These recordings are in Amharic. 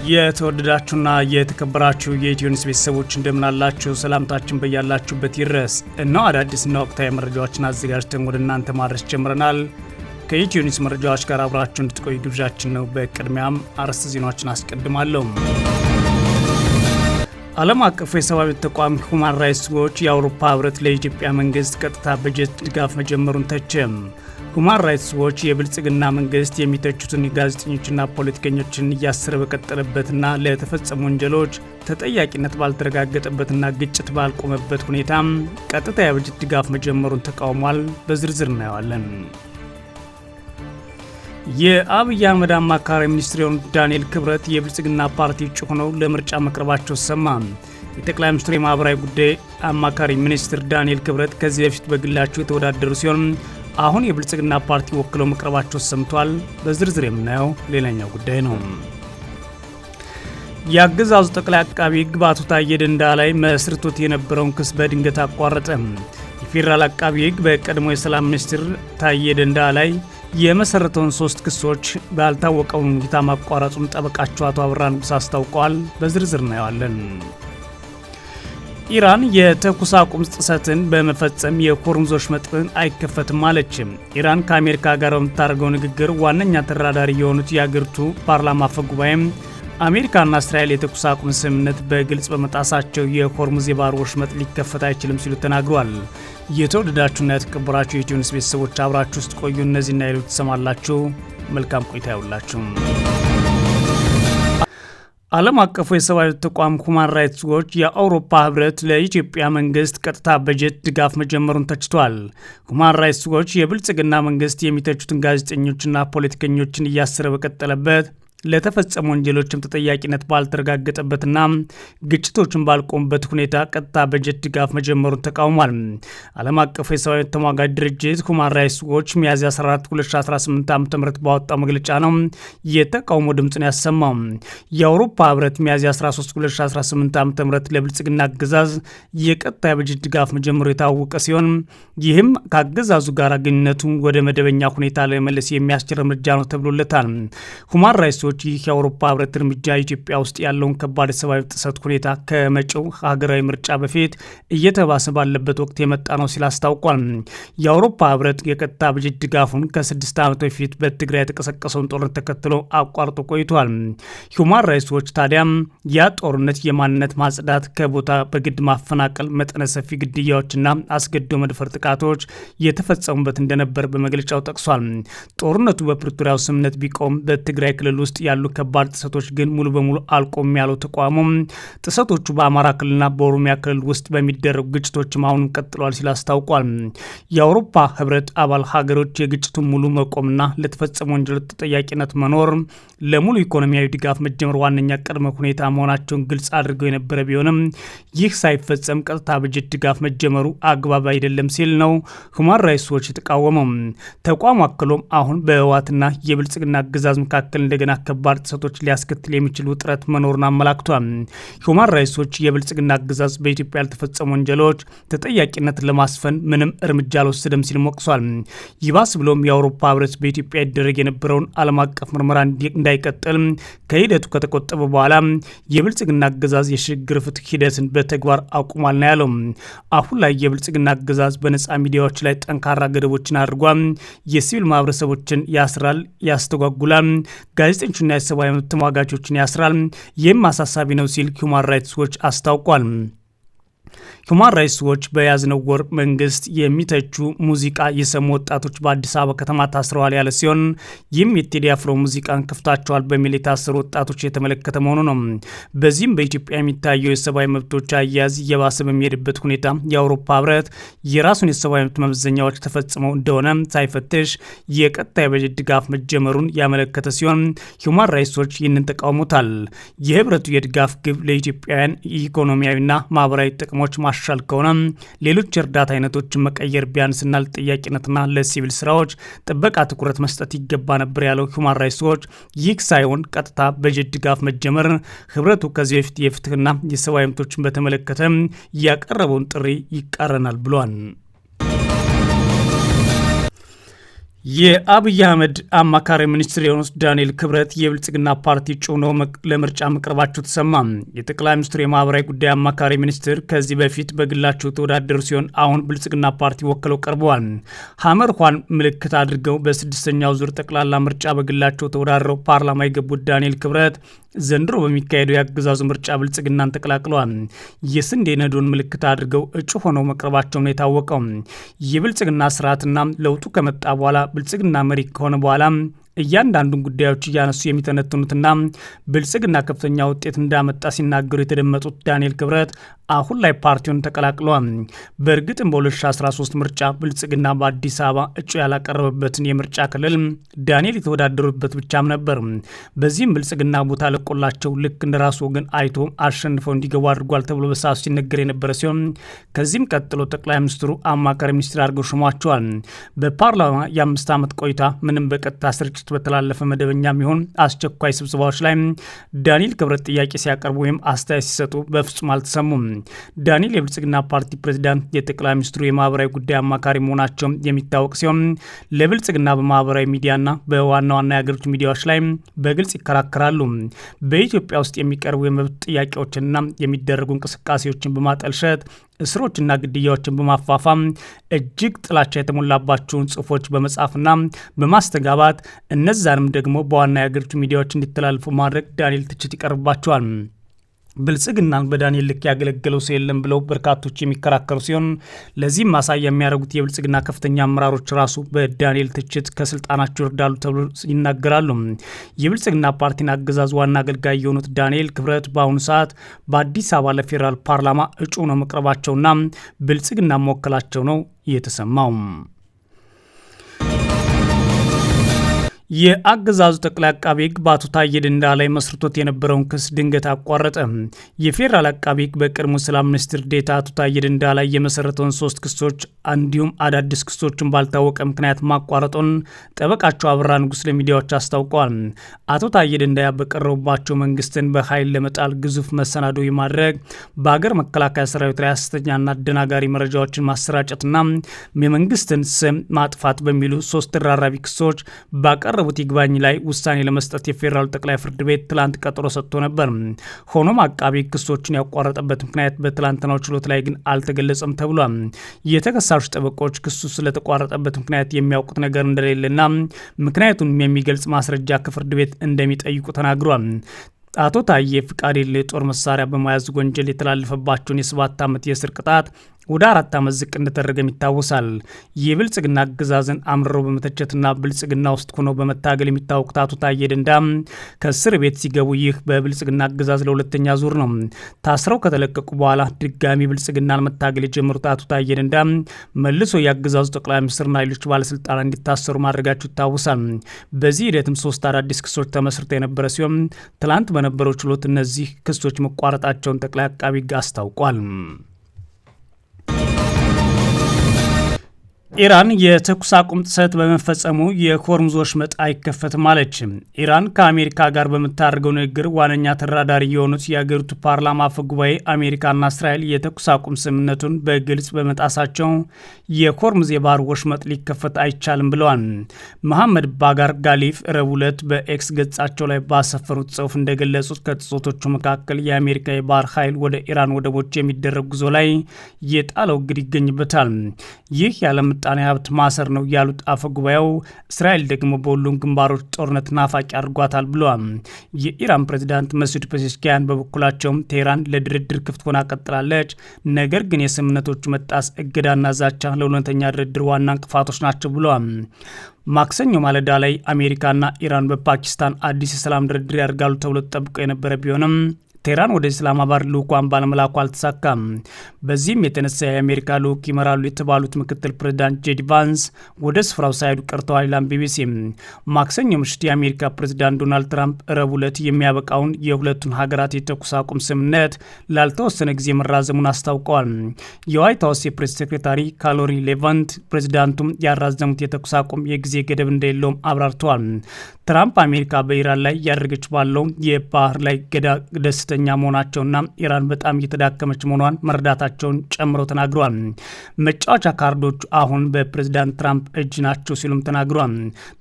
የተወደዳችሁና የተከበራችሁ የኢትዮ ኒውስ ቤተሰቦች እንደምናላችሁ ሰላምታችን በያላችሁበት ይድረስ። እነሆ አዳዲስና ወቅታዊ መረጃዎችን አዘጋጅተን ወደ እናንተ ማድረስ ጀምረናል። ከኢትዮ ኒውስ መረጃዎች ጋር አብራችሁ እንድትቆዩ ግብዣችን ነው። በቅድሚያም አርዕስተ ዜናዎችን አስቀድማለሁ። ዓለም አቀፉ የሰብአዊ ተቋም ሁማን ራይትስ ዎች የአውሮፓ ህብረት ለኢትዮጵያ መንግስት ቀጥታ በጀት ድጋፍ መጀመሩን ተቸም። ሁማን ራይትስ ዎች የብልጽግና መንግስት የሚተቹትን ጋዜጠኞችና ፖለቲከኞችን እያሰረ በቀጠለበትና ለተፈጸሙ ወንጀሎች ተጠያቂነት ባልተረጋገጠበትና ግጭት ባልቆመበት ሁኔታ ቀጥታ የበጀት ድጋፍ መጀመሩን ተቃውሟል። በዝርዝር እናየዋለን። የአብይ አህመድ አማካሪ ሚኒስትር የሆኑት ዳንኤል ክብረት የብልጽግና ፓርቲ እጩ ሆነው ለምርጫ መቅረባቸው ሰማ። የጠቅላይ ሚኒስትሩ የማህበራዊ ጉዳይ አማካሪ ሚኒስትር ዳንኤል ክብረት ከዚህ በፊት በግላቸው የተወዳደሩ ሲሆን አሁን የብልጽግና ፓርቲ ወክለው መቅረባቸው ሰምቷል። በዝርዝር የምናየው ሌላኛው ጉዳይ ነው። የአገዛዙ ጠቅላይ አቃቢ ሕግ በአቶ ታዬ ደንደዓ ላይ መስርቶት የነበረውን ክስ በድንገት አቋረጠ። የፌዴራል አቃቢ ሕግ በቀድሞ የሰላም ሚኒስትር ታዬ ደንደዓ ላይ የመሰረተውን 3 ክሶች ባልታወቀው ሁኔታ ማቋረጡን ጠበቃቸው አቶ አብርሃ ንጉስ አስታውቀዋል። በዝርዝር እናየዋለን። ኢራን የተኩስ አቁም ጥሰትን በመፈጸም የሆርሙዝ ወሽመጥን አይከፈትም አለች። ኢራን ከአሜሪካ ጋር በምታደርገው ንግግር ዋነኛ ተደራዳሪ የሆኑት የአገሪቱ ፓርላማ አፈ ጉባኤም አሜሪካና እስራኤል የተኩስ አቁም ስምምነት በግልጽ በመጣሳቸው የሆርሙዝ የባህር ወሽመጥ ሊከፈት አይችልም ሲሉ ተናግረዋል። የተወደዳችሁና የተከበራችሁ የኢትዮ ኒውስ ቤተሰቦች አብራችሁ ውስጥ ቆዩ። እነዚህና ሌሎች ትሰማላችሁ። መልካም ቆይታ ይሁንላችሁ። ዓለም አቀፉ የሰብአዊ ተቋም ሁማን ራይትስ ዎች የአውሮፓ ህብረት ለኢትዮጵያ መንግስት ቀጥታ በጀት ድጋፍ መጀመሩን ተችቷል። ሁማን ራይትስ ዎች የብልጽግና መንግስት የሚተቹትን ጋዜጠኞችና ፖለቲከኞችን እያሰረ በቀጠለበት ለተፈጸሙ ወንጀሎችም ተጠያቂነት ባልተረጋገጠበትና ግጭቶችን ባልቆሙበት ሁኔታ ቀጥታ በጀት ድጋፍ መጀመሩን ተቃውሟል። ዓለም አቀፉ የሰብአዊ ተሟጋች ድርጅት ሁማን ራይትስ ዎች ሚያዝያ 14 2018 ዓ.ም ባወጣው መግለጫ ነው የተቃውሞ ድምፅን ያሰማው። የአውሮፓ ህብረት ሚያዝያ 13 2018 ዓ.ም ለብልጽግና አገዛዝ የቀጥታ የበጀት ድጋፍ መጀመሩ የታወቀ ሲሆን ይህም ከአገዛዙ ጋር ግንኙነቱን ወደ መደበኛ ሁኔታ ለመመለስ የሚያስችል እርምጃ ነው ተብሎለታል። ሁማን ራይትስ ይህ የአውሮፓ ህብረት እርምጃ ኢትዮጵያ ውስጥ ያለውን ከባድ የሰብአዊ ጥሰት ሁኔታ ከመጪው ሀገራዊ ምርጫ በፊት እየተባሰ ባለበት ወቅት የመጣ ነው ሲል አስታውቋል። የአውሮፓ ህብረት የቀጥታ በጀት ድጋፉን ከ6 ዓመት በፊት በትግራይ የተቀሰቀሰውን ጦርነት ተከትሎ አቋርጦ ቆይቷል። ሁማን ራይትስ ዎች ታዲያም ያ ጦርነት የማንነት ማጽዳት፣ ከቦታ በግድ ማፈናቀል፣ መጠነ ሰፊ ግድያዎችና አስገድዶ መድፈር ጥቃቶች የተፈጸሙበት እንደነበር በመግለጫው ጠቅሷል። ጦርነቱ በፕሪቶሪያው ስምምነት ቢቆም በትግራይ ክልል ውስጥ ያሉ ከባድ ጥሰቶች ግን ሙሉ በሙሉ አልቆም ያለው ተቋሙ ጥሰቶቹ በአማራ ክልልና በኦሮሚያ ክልል ውስጥ በሚደረጉ ግጭቶችም አሁንም ቀጥለዋል ሲል አስታውቋል። የአውሮፓ ህብረት አባል ሀገሮች የግጭቱን ሙሉ መቆምና ለተፈጸሙ ወንጀሎች ተጠያቂነት መኖር ለሙሉ ኢኮኖሚያዊ ድጋፍ መጀመር ዋነኛ ቅድመ ሁኔታ መሆናቸውን ግልጽ አድርገው የነበረ ቢሆንም ይህ ሳይፈጸም ቀጥታ በጀት ድጋፍ መጀመሩ አግባብ አይደለም ሲል ነው ሁማን ራይትስ ዎች የተቃወመው። ተቋሙ አክሎም አሁን በህወሓትና የብልጽግና አገዛዝ መካከል እንደገና ከባድ ጥሰቶች ሊያስከትል የሚችል ውጥረት መኖሩን አመላክቷል። ሁማን ራይትስ ዎች የብልጽግና አገዛዝ በኢትዮጵያ ያልተፈጸሙ ወንጀሎች ተጠያቂነት ለማስፈን ምንም እርምጃ አልወሰደም ሲል ወቅሷል። ይባስ ብሎም የአውሮፓ ህብረት በኢትዮጵያ ይደረግ የነበረውን ዓለም አቀፍ ምርመራ እንዳይቀጥል ከሂደቱ ከተቆጠበ በኋላ የብልጽግና አገዛዝ የሽግግር ፍትህ ሂደትን በተግባር አቁሟል ነው ያለው። አሁን ላይ የብልጽግና አገዛዝ በነጻ ሚዲያዎች ላይ ጠንካራ ገደቦችን አድርጓል። የሲቪል ማህበረሰቦችን ያስራል፣ ያስተጓጉላል፣ ጋዜጠኞችና የሰብአዊ መብት ተሟጋቾችን ያስራል። ይህም አሳሳቢ ነው ሲል ሁማን ራይትስ ዎች አስታውቋል። ሁማን ራይትስ ዎች በያዝነው ወር መንግስት የሚተቹ ሙዚቃ የሰሙ ወጣቶች በአዲስ አበባ ከተማ ታስረዋል ያለ ሲሆን ይህም የቴዲ አፍሮ ሙዚቃን ከፍታቸዋል በሚል የታሰሩ ወጣቶች የተመለከተ መሆኑ ነው። በዚህም በኢትዮጵያ የሚታየው የሰብአዊ መብቶች አያያዝ እየባሰ በሚሄድበት ሁኔታ የአውሮፓ ህብረት የራሱን የሰብአዊ መብት መመዘኛዎች ተፈጽመው እንደሆነ ሳይፈትሽ የቀጥታ የበጀት ድጋፍ መጀመሩን ያመለከተ ሲሆን ሁማን ራይትስ ዎች ይህንን ተቃውሞታል። የህብረቱ የድጋፍ ግብ ለኢትዮጵያውያን ኢኮኖሚያዊና ማህበራዊ ጥቅሞች ማሻል ከሆነ ሌሎች እርዳታ አይነቶችን መቀየር ቢያንስና ለጥያቄነትና ለሲቪል ስራዎች ጥበቃ ትኩረት መስጠት ይገባ ነበር ያለው ሁማን ራይትስ ዎች ይህ ሳይሆን ቀጥታ በጀት ድጋፍ መጀመር ህብረቱ ከዚህ በፊት የፍትህና የሰብአዊ መብቶችን በተመለከተ ያቀረበውን ጥሪ ይቃረናል ብሏል። የአብይ አህመድ አማካሪ ሚኒስትር የሆኑት ዳንኤል ክብረት የብልጽግና ፓርቲ እጩ ሆነው ለምርጫ መቅረባቸው ተሰማ። የጠቅላይ ሚኒስትሩ የማህበራዊ ጉዳይ አማካሪ ሚኒስትር ከዚህ በፊት በግላቸው የተወዳደሩ ሲሆን አሁን ብልጽግና ፓርቲ ወክለው ቀርበዋል። ሐመር ኳን ምልክት አድርገው በስድስተኛው ዙር ጠቅላላ ምርጫ በግላቸው ተወዳድረው ፓርላማ የገቡት ዳንኤል ክብረት ዘንድሮ በሚካሄደው የአገዛዙ ምርጫ ብልጽግናን ተቀላቅለዋል። የስንዴ ነዶን ምልክት አድርገው እጩ ሆነው መቅረባቸው ነው የታወቀው። የብልጽግና ስርዓትና ለውጡ ከመጣ በኋላ ብልጽግና መሪ ከሆነ በኋላ እያንዳንዱን ጉዳዮች እያነሱ የሚተነትኑትና ብልጽግና ከፍተኛ ውጤት እንዳመጣ ሲናገሩ የተደመጡት ዳንኤል ክብረት አሁን ላይ ፓርቲውን ተቀላቅለዋል። በእርግጥም በ2013 ምርጫ ብልጽግና በአዲስ አበባ እጩ ያላቀረበበትን የምርጫ ክልል ዳንኤል የተወዳደሩበት ብቻም ነበር። በዚህም ብልጽግና ቦታ ለቆላቸው ልክ እንደ ራሱ ወገን አይቶ አሸንፈው እንዲገቡ አድርጓል ተብሎ በሰዓቱ ሲነገር የነበረ ሲሆን ከዚህም ቀጥሎ ጠቅላይ ሚኒስትሩ አማካሪ ሚኒስትር አድርገው ሾሟቸዋል። በፓርላማ የ5 ዓመት ቆይታ ምንም በቀጥታ ስርጭት በተላለፈ መደበኛ የሚሆን አስቸኳይ ስብሰባዎች ላይ ዳንኤል ክብረት ጥያቄ ሲያቀርቡ ወይም አስተያየት ሲሰጡ በፍጹም አልተሰሙም። ዳንኤል የብልጽግና ፓርቲ ፕሬዚዳንት፣ የጠቅላይ ሚኒስትሩ የማህበራዊ ጉዳይ አማካሪ መሆናቸው የሚታወቅ ሲሆን ለብልጽግና በማህበራዊ ሚዲያና በዋና ዋና የሀገሪቱ ሚዲያዎች ላይ በግልጽ ይከራከራሉ። በኢትዮጵያ ውስጥ የሚቀርቡ የመብት ጥያቄዎችንና የሚደረጉ እንቅስቃሴዎችን በማጠልሸት እስሮችና ግድያዎችን በማፋፋም እጅግ ጥላቻ የተሞላባቸውን ጽሁፎች በመጻፍና በማስተጋባት እነዛንም ደግሞ በዋና የሀገሪቱ ሚዲያዎች እንዲተላልፉ ማድረግ ዳንኤል ትችት ይቀርብባቸዋል። ብልጽግናን በዳንኤል ልክ ያገለገለው ሰው የለም ብለው በርካቶች የሚከራከሩ ሲሆን ለዚህም ማሳያ የሚያደርጉት የብልጽግና ከፍተኛ አመራሮች ራሱ በዳንኤል ትችት ከስልጣናቸው ይወርዳሉ ተብሎ ይናገራሉ። የብልጽግና ፓርቲን አገዛዝ ዋና አገልጋይ የሆኑት ዳንኤል ክብረት በአሁኑ ሰዓት በአዲስ አበባ ለፌዴራል ፓርላማ እጩ ነው መቅረባቸውና ብልጽግና መወከላቸው ነው የተሰማው። የአገዛዙ ጠቅላይ አቃቢ ሕግ በአቶ ታዬ ደንደዓ ላይ መስርቶት የነበረውን ክስ ድንገት አቋረጠ። የፌዴራል አቃቢ ሕግ በቀድሞ ሰላም ሚኒስትር ዴኤታ አቶ ታዬ ደንደዓ ላይ የመሰረተውን 3 ክሶች እንዲሁም አዳዲስ ክሶችን ባልታወቀ ምክንያት ማቋረጡን ጠበቃቸው አበራ ንጉስ ለሚዲያዎች አስታውቀዋል። አቶ ታዬ ደንደዓ በቀረቡባቸው መንግስትን በኃይል ለመጣል ግዙፍ መሰናዶ የማድረግ በሀገር መከላከያ ሰራዊት ላይ ሐሰተኛና አደናጋሪ መረጃዎችን ማሰራጨትና የመንግስትን ስም ማጥፋት በሚሉ 3 ተደራራቢ ክሶች ባቀረቡት ይግባኝ ላይ ውሳኔ ለመስጠት የፌዴራሉ ጠቅላይ ፍርድ ቤት ትላንት ቀጠሮ ሰጥቶ ነበር። ሆኖም አቃቢ ክሶችን ያቋረጠበት ምክንያት በትላንትናው ችሎት ላይ ግን አልተገለጸም ተብሏል። የተከሳሹ ጠበቆች ክሱ ስለተቋረጠበት ምክንያት የሚያውቁት ነገር እንደሌለና ምክንያቱን የሚገልጽ ማስረጃ ከፍርድ ቤት እንደሚጠይቁ ተናግሯል። አቶ ታዬ ፍቃድ የሌለው የጦር መሳሪያ በመያዝ ወንጀል የተላለፈባቸውን የ7 ዓመት የእስር ቅጣት ወደ 4 ዓመት ዝቅ እንደተደረገም ይታወሳል። የብልጽግና አገዛዝን አምርሮ በመተቸትና ብልጽግና ውስጥ ሆነው በመታገል የሚታወቁት አቶ ታዬ ደንደዓ ከእስር ቤት ሲገቡ ይህ በብልጽግና አገዛዝ ለሁለተኛ ዙር ነው። ታስረው ከተለቀቁ በኋላ ድጋሚ ብልጽግናን መታገል የጀመሩት አቶ ታዬ ደንደዓ መልሶ የአገዛዙ ጠቅላይ ሚኒስትርና ሌሎች ባለስልጣናት እንዲታሰሩ ማድረጋቸው ይታወሳል። በዚህ ሂደትም 3 አዳዲስ ክሶች ተመስርተው የነበረ ሲሆን ትላንት በነበረው ችሎት እነዚህ ክሶች መቋረጣቸውን ጠቅላይ አቃቢ ሕግ አስታውቋል። ኢራን የተኩስ አቁም ጥሰት በመፈጸሙ የሆርሙዝ ወሽመጥ አይከፈትም አለች። ኢራን ከአሜሪካ ጋር በምታደርገው ንግግር ዋነኛ ተደራዳሪ የሆኑት የአገሪቱ ፓርላማ አፈ ጉባኤ አሜሪካና እስራኤል የተኩስ አቁም ስምምነቱን በግልጽ በመጣሳቸው የሆርሙዝ የባህር ወሽመጥ ሊከፈት አይቻልም ብለዋል። መሐመድ ባጋር ጋሊፍ ረቡዕ ዕለት በኤክስ ገጻቸው ላይ ባሰፈሩት ጽሑፍ እንደገለጹት ከጥሰቶቹ መካከል የአሜሪካ የባህር ኃይል ወደ ኢራን ወደቦች የሚደረግ ጉዞ ላይ የጣለው እግድ ይገኝበታል። ይህ ያለም ምጣኔ ሀብት ማሰር ነው ያሉት አፈ ጉባኤው እስራኤል ደግሞ በሁሉም ግንባሮች ጦርነት ናፋቂ አድርጓታል ብለዋል። የኢራን ፕሬዚዳንት መሱድ ፔዜሽኪያን በበኩላቸው ቴህራን ለድርድር ክፍት ሆና ቀጥላለች፣ ነገር ግን የስምምነቶቹ መጣስ እገዳና ዛቻ ለእውነተኛ ድርድር ዋና እንቅፋቶች ናቸው ብለዋል። ማክሰኞ ማለዳ ላይ አሜሪካና ኢራን በፓኪስታን አዲስ የሰላም ድርድር ያደርጋሉ ተብሎ ተጠብቆ የነበረ ቢሆንም ቴህራን ወደ ኢስላማባድ ልዑኳን ባለመላኩ አልተሳካም። በዚህም የተነሳ የአሜሪካ ልዑክ ይመራሉ የተባሉት ምክትል ፕሬዚዳንት ጄዲ ቫንስ ወደ ስፍራው ሳይሄዱ ቀርተዋል ይላል ቢቢሲ። ማክሰኞ ምሽት የአሜሪካ ፕሬዚዳንት ዶናልድ ትራምፕ ረቡዕ ዕለት የሚያበቃውን የሁለቱን ሀገራት የተኩስ አቁም ስምምነት ላልተወሰነ ጊዜ መራዘሙን አስታውቀዋል። የዋይት ሀውስ የፕሬስ ሴክሬታሪ ካሎሪ ሌቫንት ፕሬዚዳንቱም ያራዘሙት የተኩስ አቁም የጊዜ ገደብ እንደሌለውም አብራርተዋል። ትራምፕ አሜሪካ በኢራን ላይ ያደረገች ባለው የባህር ላይ ገዳ ደስተኛ ከፍተኛ መሆናቸውና ኢራን በጣም እየተዳከመች መሆኗን መረዳታቸውን ጨምረው ተናግረዋል። መጫወቻ ካርዶቹ አሁን በፕሬዚዳንት ትራምፕ እጅ ናቸው ሲሉም ተናግረዋል።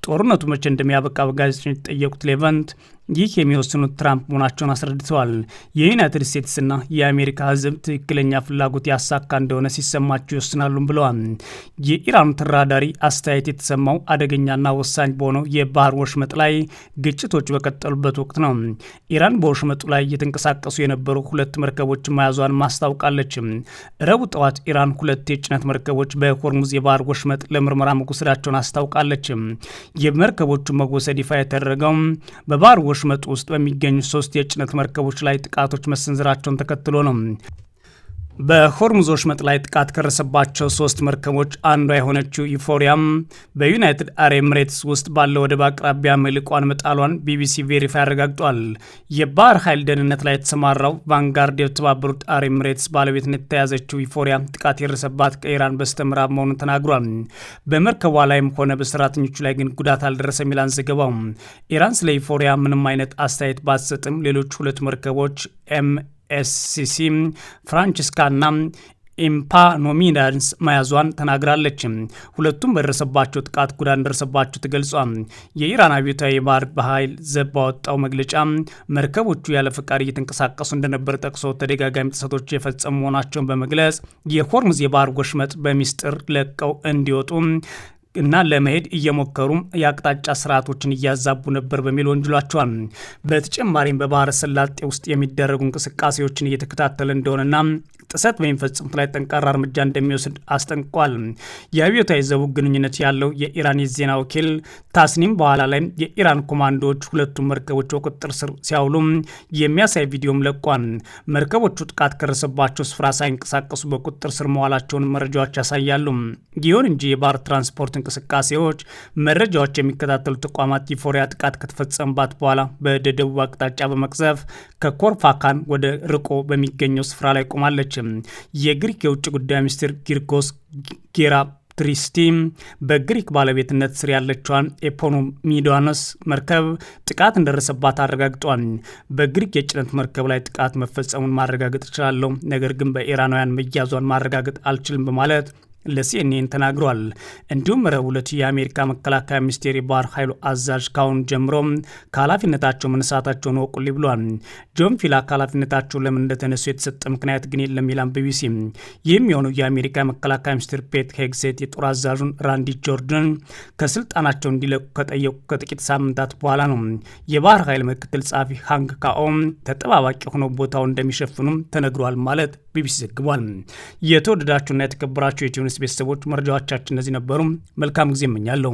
ጦርነቱ መቼ እንደሚያበቃ በጋዜጠኞች የተጠየቁት ሌቫንት ይህ የሚወስኑት ትራምፕ መሆናቸውን አስረድተዋል። የዩናይትድ ስቴትስና የአሜሪካ ሕዝብ ትክክለኛ ፍላጎት ያሳካ እንደሆነ ሲሰማቸው ይወስናሉም ብለዋል። የኢራኑ ተደራዳሪ አስተያየት የተሰማው አደገኛና ወሳኝ በሆነው የባህር ወሽመጥ ላይ ግጭቶች በቀጠሉበት ወቅት ነው። ኢራን በወሽመጡ ላይ እየተንቀሳቀሱ የነበሩ 2 መርከቦች መያዟን ማስታውቃለች። ረቡዕ ጠዋት ኢራን 2 የጭነት መርከቦች በሆርሙዝ የባህር ወሽመጥ ለምርመራ መወሰዳቸውን አስታውቃለች። የመርከቦቹ መወሰድ ይፋ የተደረገው በባህር ወሽመጥ ውስጥ በሚገኙ 3 የጭነት መርከቦች ላይ ጥቃቶች መሰንዘራቸውን ተከትሎ ነው። በሆርሙዝ ወሽመጥ ላይ ጥቃት ከደረሰባቸው 3 መርከቦች አንዷ የሆነችው ዩፎሪያም በዩናይትድ አረብ ኤምሬትስ ውስጥ ባለው ወደብ አቅራቢያ መልቋን መጣሏን ቢቢሲ ቬሪፋይ አረጋግጧል። የባህር ኃይል ደህንነት ላይ የተሰማራው ቫንጋርድ የተባበሩት አረብ ኤምሬትስ ባለቤትነት የተያዘችው ዩፎሪያ ጥቃት የደረሰባት ከኢራን በስተምዕራብ መሆኑን ተናግሯል። በመርከቧ ላይም ሆነ በሰራተኞቹ ላይ ግን ጉዳት አልደረሰም ይላል ዘገባው። ኢራን ስለ ዩፎሪያ ምንም አይነት አስተያየት ባትሰጥም ሌሎች 2 መርከቦች ኤስሲሲ ፍራንቺስካና ኢምፓኖሚናንስ መያዟን ተናግራለች። ሁለቱም በደረሰባቸው ጥቃት ጉዳት እንደደረሰባቸው ተገልጿል። የኢራን አብዮታዊ የባህር ኃይል ዘብ ባወጣው መግለጫ መርከቦቹ ያለ ፈቃድ እየተንቀሳቀሱ እንደነበር ጠቅሶ ተደጋጋሚ ጥሰቶች የፈጸሙ መሆናቸውን በመግለጽ የሆርሙዝ የባህር ወሽመጥ በሚስጥር ለቀው እንዲወጡ እና ለመሄድ እየሞከሩ የአቅጣጫ ስርዓቶችን እያዛቡ ነበር በሚል ወንጅሏቸዋል። በተጨማሪም በባህረ ሰላጤ ውስጥ የሚደረጉ እንቅስቃሴዎችን እየተከታተለ እንደሆነና ጥሰት በሚፈጽሙት ላይ ጠንካራ እርምጃ እንደሚወስድ አስጠንቅቋል። የአብዮታዊ ዘቡ ግንኙነት ያለው የኢራን የዜና ወኪል ታስኒም በኋላ ላይ የኢራን ኮማንዶዎች 2 መርከቦች በቁጥጥር ስር ሲያውሉ የሚያሳይ ቪዲዮም ለቋል። መርከቦቹ ጥቃት ከደረሰባቸው ስፍራ ሳይንቀሳቀሱ በቁጥጥር ስር መዋላቸውን መረጃዎች ያሳያሉ። ይሁን እንጂ የባህር ትራንስፖርት እንቅስቃሴዎች መረጃዎች የሚከታተሉ ተቋማት ዩፎሪያ ጥቃት ከተፈጸመባት በኋላ በደቡብ አቅጣጫ በመቅዘፍ ከኮርፋካን ወደ ርቆ በሚገኘው ስፍራ ላይ ቆማለች። የግሪክ የውጭ ጉዳይ ሚኒስትር ኪርኮስ ጌራትሪስቲ በግሪክ ባለቤትነት ስር ያለችዋን ኤፖኖሚዳኖስ መርከብ ጥቃት እንደደረሰባት አረጋግጧል። በግሪክ የጭነት መርከብ ላይ ጥቃት መፈጸሙን ማረጋገጥ እችላለሁ፣ ነገር ግን በኢራናውያን መያዟን ማረጋገጥ አልችልም በማለት ለሲኤንኤን ተናግሯል። እንዲሁም ረቡዕ ዕለት የአሜሪካ መከላከያ ሚኒስቴር የባህር ኃይሉ አዛዥ ካሁን ጀምሮ ከኃላፊነታቸው መነሳታቸውን ወቁልኝ ብሏል። ጆን ፊላ ከኃላፊነታቸው ለምን እንደተነሱ የተሰጠ ምክንያት ግን የለም ይላል ቢቢሲ። ይህም የሆነው የአሜሪካ መከላከያ ሚኒስትር ፔት ሄግሴት የጦር አዛዡን ራንዲ ጆርደን ከስልጣናቸው እንዲለቁ ከጠየቁ ከጥቂት ሳምንታት በኋላ ነው። የባህር ኃይል ምክትል ጸሐፊ ሃንግ ካኦም ተጠባባቂ ሆነው ቦታው እንደሚሸፍኑም ተነግሯል ማለት ቢቢሲ ዘግቧል። የተወደዳችሁና የተከበራችሁ የኢትዮ ኒውስ ቤተሰቦች መረጃዎቻችን እነዚህ ነበሩ። መልካም ጊዜ እመኛለሁ።